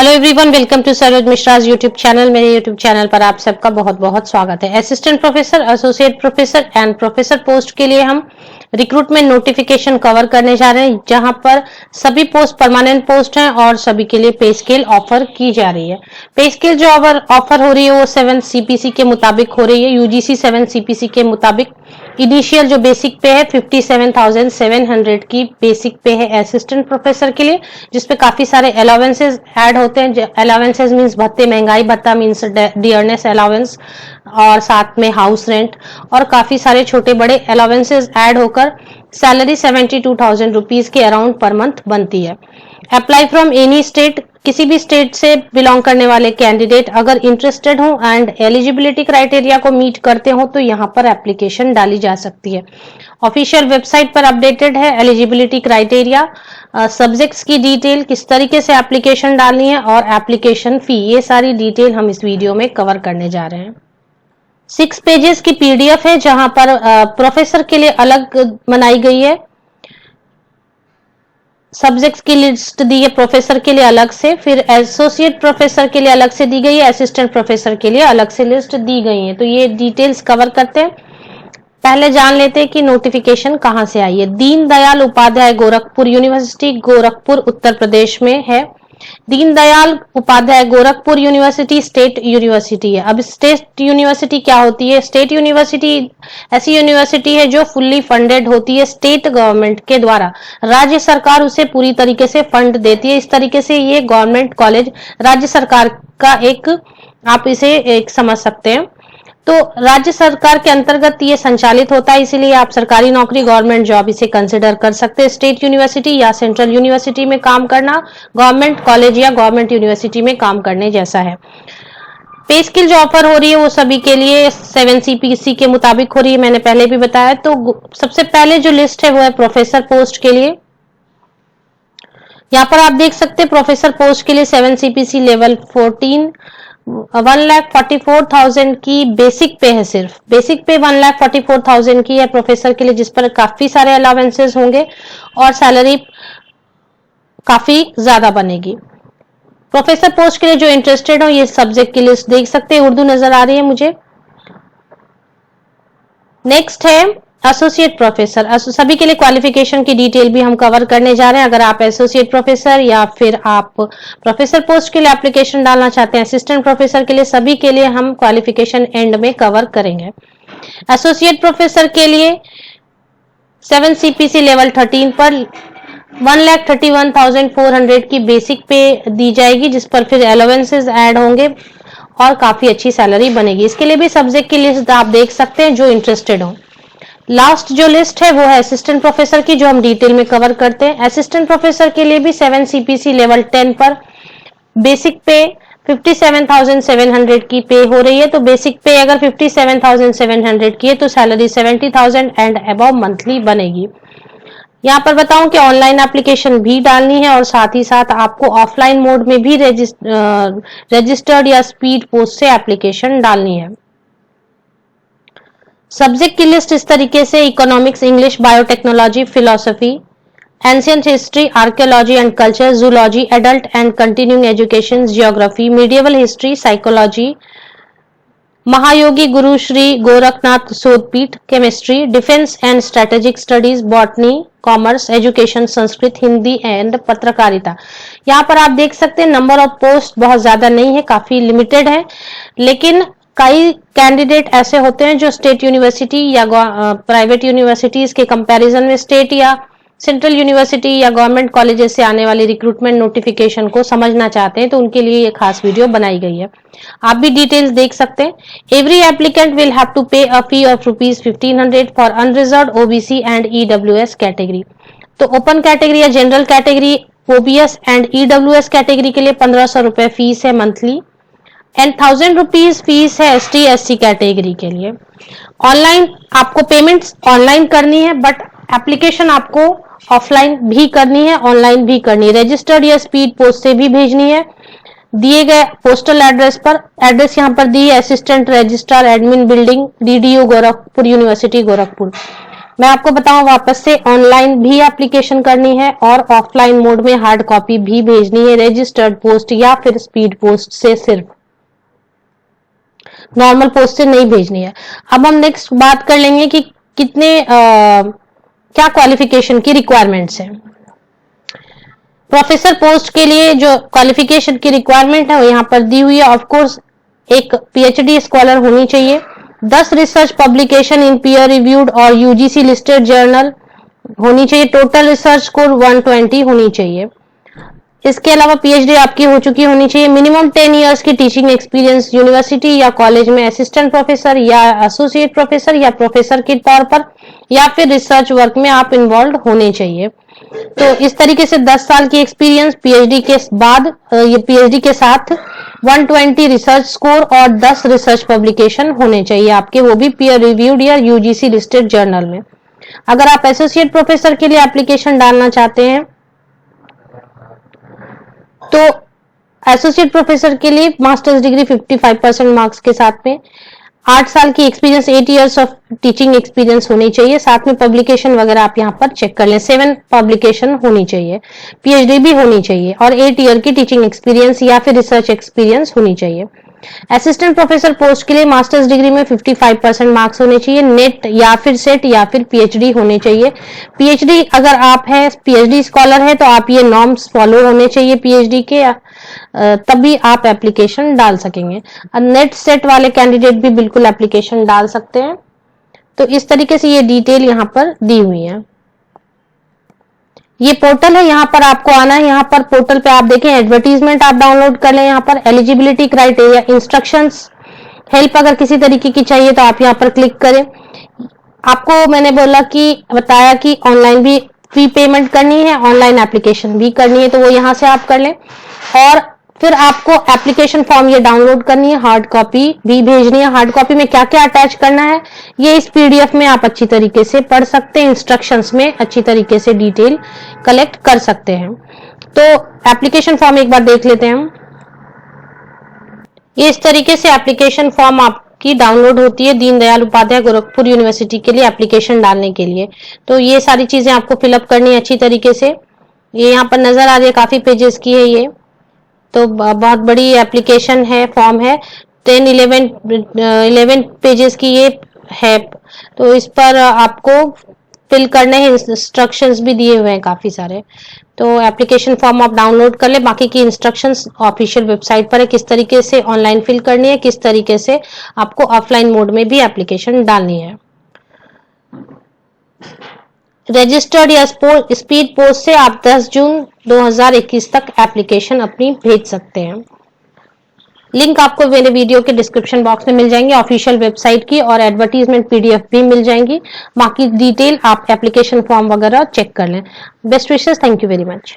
Hello everyone, welcome to Saroj Mishra's YouTube channel. मेरे YouTube channel पर आप सबका बहुत बहुत स्वागत है। Assistant professor, associate professor and professor post के लिए हम रिक्रूटमेंट नोटिफिकेशन कवर करने जा रहे हैं, जहां पर सभी पोस्ट परमानेंट पोस्ट हैं और सभी के लिए पे स्केल ऑफर की जा रही है। पे स्केल जो ऑफर हो रही है वो 7 CPC के मुताबिक हो रही है। यूजीसी 7 CPC के मुताबिक इनिशियल जो बेसिक पे है 57,700 की बेसिक पे है असिस्टेंट प्रोफेसर के लिए, जिसपे काफी सारे अलाउंसेस ऐड होते हैं। अलाउंसेस मींस भत्ते, महंगाई भत्ता मींस डियरनेस अलाउंस, और साथ में हाउस रेंट और काफी सारे छोटे बड़े अलाउंसेस ऐड होकर सैलरी 72,000 रुपीज के अराउंड पर मंथ बनती है। अप्लाई फ्रॉम एनी स्टेट, किसी भी स्टेट से बिलोंग करने वाले कैंडिडेट अगर इंटरेस्टेड हो एंड एलिजिबिलिटी क्राइटेरिया को मीट करते हो तो यहाँ पर एप्लीकेशन डाली जा सकती है। ऑफिशियल वेबसाइट पर अपडेटेड है एलिजिबिलिटी क्राइटेरिया, सब्जेक्ट्स की डिटेल, किस तरीके से एप्लीकेशन डालनी है और एप्लीकेशन फी, ये सारी डिटेल हम इस वीडियो में कवर करने जा रहे हैं। 6 पेजेस की PDF है, जहां पर प्रोफेसर के लिए अलग बनाई गई है, सब्जेक्ट्स की लिस्ट दी है प्रोफेसर के लिए अलग से, फिर एसोसिएट प्रोफेसर के लिए अलग से दी गई है, असिस्टेंट प्रोफेसर के लिए अलग से लिस्ट दी गई है। तो ये डिटेल्स कवर करते हैं। पहले जान लेते हैं कि नोटिफिकेशन कहां से आई है। दीनदयाल उपाध्याय गोरखपुर यूनिवर्सिटी, गोरखपुर उत्तर प्रदेश में है। Deendayal Upadhyay Gorakhpur university state university है। अब स्टेट यूनिवर्सिटी क्या होती है? स्टेट यूनिवर्सिटी ऐसी यूनिवर्सिटी है जो फुल्ली फंडेड होती है स्टेट गवर्नमेंट के द्वारा। राज्य सरकार उसे पूरी तरीके से फंड देती है। इस तरीके से ये गवर्नमेंट कॉलेज राज्य सरकार का एक, आप इसे एक समझ सकते हैं। तो राज्य सरकार के अंतर्गत ये संचालित होता है, इसीलिए आप सरकारी नौकरी, गवर्नमेंट जॉब इसे कंसिडर कर सकते हैं। स्टेट यूनिवर्सिटी या सेंट्रल यूनिवर्सिटी में काम करना गवर्नमेंट कॉलेज या गवर्नमेंट यूनिवर्सिटी में काम करने जैसा है। पे स्केल जो ऑफर हो रही है वो सभी के लिए 7 CPC के मुताबिक हो रही है, मैंने पहले भी बताया। तो सबसे पहले जो लिस्ट है वो है प्रोफेसर पोस्ट के लिए। यहाँ पर आप देख सकते हैं प्रोफेसर पोस्ट के लिए 7 CPC लेवल 14 1,44,000 की बेसिक पे है। सिर्फ बेसिक पे 1,44,000 की है प्रोफेसर के लिए, जिस पर काफी सारे अलाउंसेस होंगे और सैलरी काफी ज्यादा बनेगी। प्रोफेसर पोस्ट के लिए जो इंटरेस्टेड हो ये सब्जेक्ट की लिस्ट देख सकते हैं, उर्दू नजर आ रही है मुझे। नेक्स्ट है एसोसिएट प्रोफेसर। सभी के लिए क्वालिफिकेशन की डिटेल भी हम कवर करने जा रहे हैं। अगर आप एसोसिएट प्रोफेसर या फिर आप प्रोफेसर पोस्ट के लिए एप्लीकेशन डालना चाहते हैं, असिस्टेंट प्रोफेसर के लिए, सभी के लिए हम क्वालिफिकेशन एंड में कवर करेंगे। एसोसिएट प्रोफेसर के लिए 7 CPC लेवल 13 पर 1,31,400 की बेसिक पे दी जाएगी, जिस पर फिर अलाउंसेस ऐड होंगे और काफी अच्छी सैलरी बनेगी। इसके लिए भी सब्जेक्ट की लिस्ट आप देख सकते हैं जो इंटरेस्टेड हो। लास्ट जो लिस्ट है वो है असिस्टेंट प्रोफेसर की, जो हम डिटेल में कवर करते हैं। असिस्टेंट प्रोफेसर के लिए भी 7 CPC लेवल 10 पर बेसिक पे 57,700 की पे हो रही है। तो बेसिक पे अगर 57,700 की है तो सैलरी 70,000 एंड अबव मंथली बनेगी। यहाँ पर बताऊं कि ऑनलाइन एप्लीकेशन भी डालनी है और साथ ही साथ आपको ऑफलाइन मोड में भी रजिस्टर्ड या स्पीड पोस्ट से एप्लीकेशन डालनी है। सब्जेक्ट की लिस्ट इस तरीके से: economics, English, biotechnology, philosophy, ancient history, archaeology and culture, zoology, adult and continuing education, geography, medieval history, psychology, Mahayogi Guru Shri Gorakhnath Shodhpeeth, chemistry, defence and strategic studies, botany, commerce, education, Sanskrit, Hindi and पत्रकारिता। यहाँ पर आप देख सकते हैं नंबर ऑफ पोस्ट बहुत ज्यादा नहीं है, काफी लिमिटेड है, लेकिन कई कैंडिडेट ऐसे होते हैं जो स्टेट यूनिवर्सिटी या प्राइवेट यूनिवर्सिटीज के कंपैरिजन में स्टेट या सेंट्रल यूनिवर्सिटी या गवर्नमेंट कॉलेजेस से आने वाली रिक्रूटमेंट नोटिफिकेशन को समझना चाहते हैं, तो उनके लिए ये खास वीडियो बनाई गई है। आप भी डिटेल्स देख सकते हैं। Every applicant will have to pay a fee of ₹1500 for unreserved OBC and EWS category. तो ओपन कैटेगरी या general category, OBS and EWS category के लिए 1,500 रुपए फीस है मंथली एंड 1,000 रुपीज फीस है ST SC कैटेगरी के लिए। Online आपको पेमेंट्स ऑनलाइन करनी है, बट एप्लीकेशन आपको ऑफलाइन भी करनी है, ऑनलाइन भी करनी है। रजिस्टर्ड या स्पीड पोस्ट से भी भेजनी है दिए गए पोस्टल एड्रेस पर। एड्रेस यहाँ पर दी है assistant registrar admin building, DDU Gorakhpur university Gorakhpur. मैं आपको बताऊं वापस से, ऑनलाइन भी एप्लीकेशन करनी है और ऑफलाइन मोड में हार्ड कॉपी भी भेजनी है, रजिस्टर्ड पोस्ट या फिर स्पीड पोस्ट से, सिर्फ नॉर्मल पोस्ट से नहीं भेजनी है। अब हम नेक्स्ट बात कर लेंगे कि कितने क्या क्वालिफिकेशन की रिक्वायरमेंट्स है। प्रोफेसर पोस्ट के लिए जो क्वालिफिकेशन की रिक्वायरमेंट है वो यहाँ पर दी हुई है। ऑफ कोर्स एक पीएचडी स्कॉलर होनी चाहिए, 10 research publication in peer reviewed और यूजीसी लिस्टेड जर्नल होनी चाहिए, टोटल रिसर्च स्कोर 120 होनी चाहिए। इसके अलावा पीएचडी आपकी हो चुकी होनी चाहिए, मिनिमम 10 इयर्स की टीचिंग एक्सपीरियंस यूनिवर्सिटी या कॉलेज में असिस्टेंट प्रोफेसर या एसोसिएट प्रोफेसर या प्रोफेसर के तौर पर या फिर रिसर्च वर्क में आप इन्वॉल्व होने चाहिए। तो इस तरीके से 10 साल की एक्सपीरियंस, पीएचडी के बाद ये पीएचडी के साथ 120 रिसर्च स्कोर और 10 रिसर्च पब्लिकेशन होने चाहिए आपके, वो भी पीयर रिव्यूड या यूजीसी लिस्टेड जर्नल में। अगर आप एसोसिएट प्रोफेसर के लिए एप्लीकेशन डालना चाहते हैं तो एसोसिएट प्रोफेसर के लिए मास्टर्स डिग्री 55% मार्क्स के साथ में 8 साल की experience, 8 years of teaching experience होनी चाहिए, साथ में पब्लिकेशन वगैरह आप यहाँ पर चेक कर लें, 7 पब्लिकेशन होनी चाहिए, पीएचडी भी होनी चाहिए और 8 ईयर की टीचिंग एक्सपीरियंस या फिर रिसर्च एक्सपीरियंस होनी चाहिए। असिस्टेंट प्रोफेसर पोस्ट के लिए मास्टर्स डिग्री में 55% मार्क्स होने चाहिए, नेट या फिर सेट या फिर पीएचडी होने चाहिए। पीएचडी अगर आप है पीएचडी स्कॉलर है तो आप ये नॉर्म्स फॉलो होने चाहिए पीएचडी के, तभी आप एप्लीकेशन डाल सकेंगे। नेट सेट वाले कैंडिडेट भी बिल्कुल एप्लीकेशन डाल सकते हैं। तो इस तरीके से ये डिटेल यहाँ पर दी हुई है। ये पोर्टल है, यहाँ पर आपको आना है, यहाँ पर पोर्टल पे आप देखें एडवर्टीजमेंट आप डाउनलोड कर लें, यहाँ पर एलिजिबिलिटी क्राइटेरिया, इंस्ट्रक्शंस, हेल्प अगर किसी तरीके की चाहिए तो आप यहाँ पर क्लिक करें। आपको मैंने बताया कि ऑनलाइन भी फी पेमेंट करनी है, ऑनलाइन एप्लीकेशन भी करनी है, तो वो यहाँ से आप कर लें। और फिर आपको एप्लीकेशन फॉर्म ये डाउनलोड करनी है, हार्ड कॉपी भी भेजनी है। हार्ड कॉपी में क्या क्या अटैच करना है ये इस पीडीएफ में आप अच्छी तरीके से पढ़ सकते हैं, इंस्ट्रक्शंस में अच्छी तरीके से डिटेल कलेक्ट कर सकते हैं। तो एप्लीकेशन फॉर्म एक बार देख लेते हैं हम। ये इस तरीके से एप्लीकेशन फॉर्म आपकी डाउनलोड होती है दीनदयाल उपाध्याय गोरखपुर यूनिवर्सिटी के लिए एप्लीकेशन डालने के लिए। तो ये सारी चीजें आपको फिलअप करनी है अच्छी तरीके से। ये यहाँ पर नजर आ रही है, काफी पेजेस की है ये, तो बहुत बड़ी एप्लीकेशन है, फॉर्म है, 11 पेजेस की ये है। तो इस पर आपको फिल करने हैं, इंस्ट्रक्शंस भी दिए हुए हैं काफी सारे। तो एप्लीकेशन फॉर्म आप डाउनलोड कर ले, बाकी की इंस्ट्रक्शंस ऑफिशियल वेबसाइट पर है, किस तरीके से ऑनलाइन फिल करनी है, किस तरीके से आपको ऑफलाइन मोड में भी एप्लीकेशन डालनी है। रजिस्टर्ड या स्पीड पोस्ट से आप 10 जून 2021 तक एप्लीकेशन अपनी भेज सकते हैं। लिंक आपको मेरे वीडियो के डिस्क्रिप्शन बॉक्स में मिल जाएंगे, ऑफिशियल वेबसाइट की और एडवर्टीजमेंट पीडीएफ भी मिल जाएंगी। बाकी डिटेल आप एप्लीकेशन फॉर्म वगैरह चेक कर लें। Best wishes, thank you very much.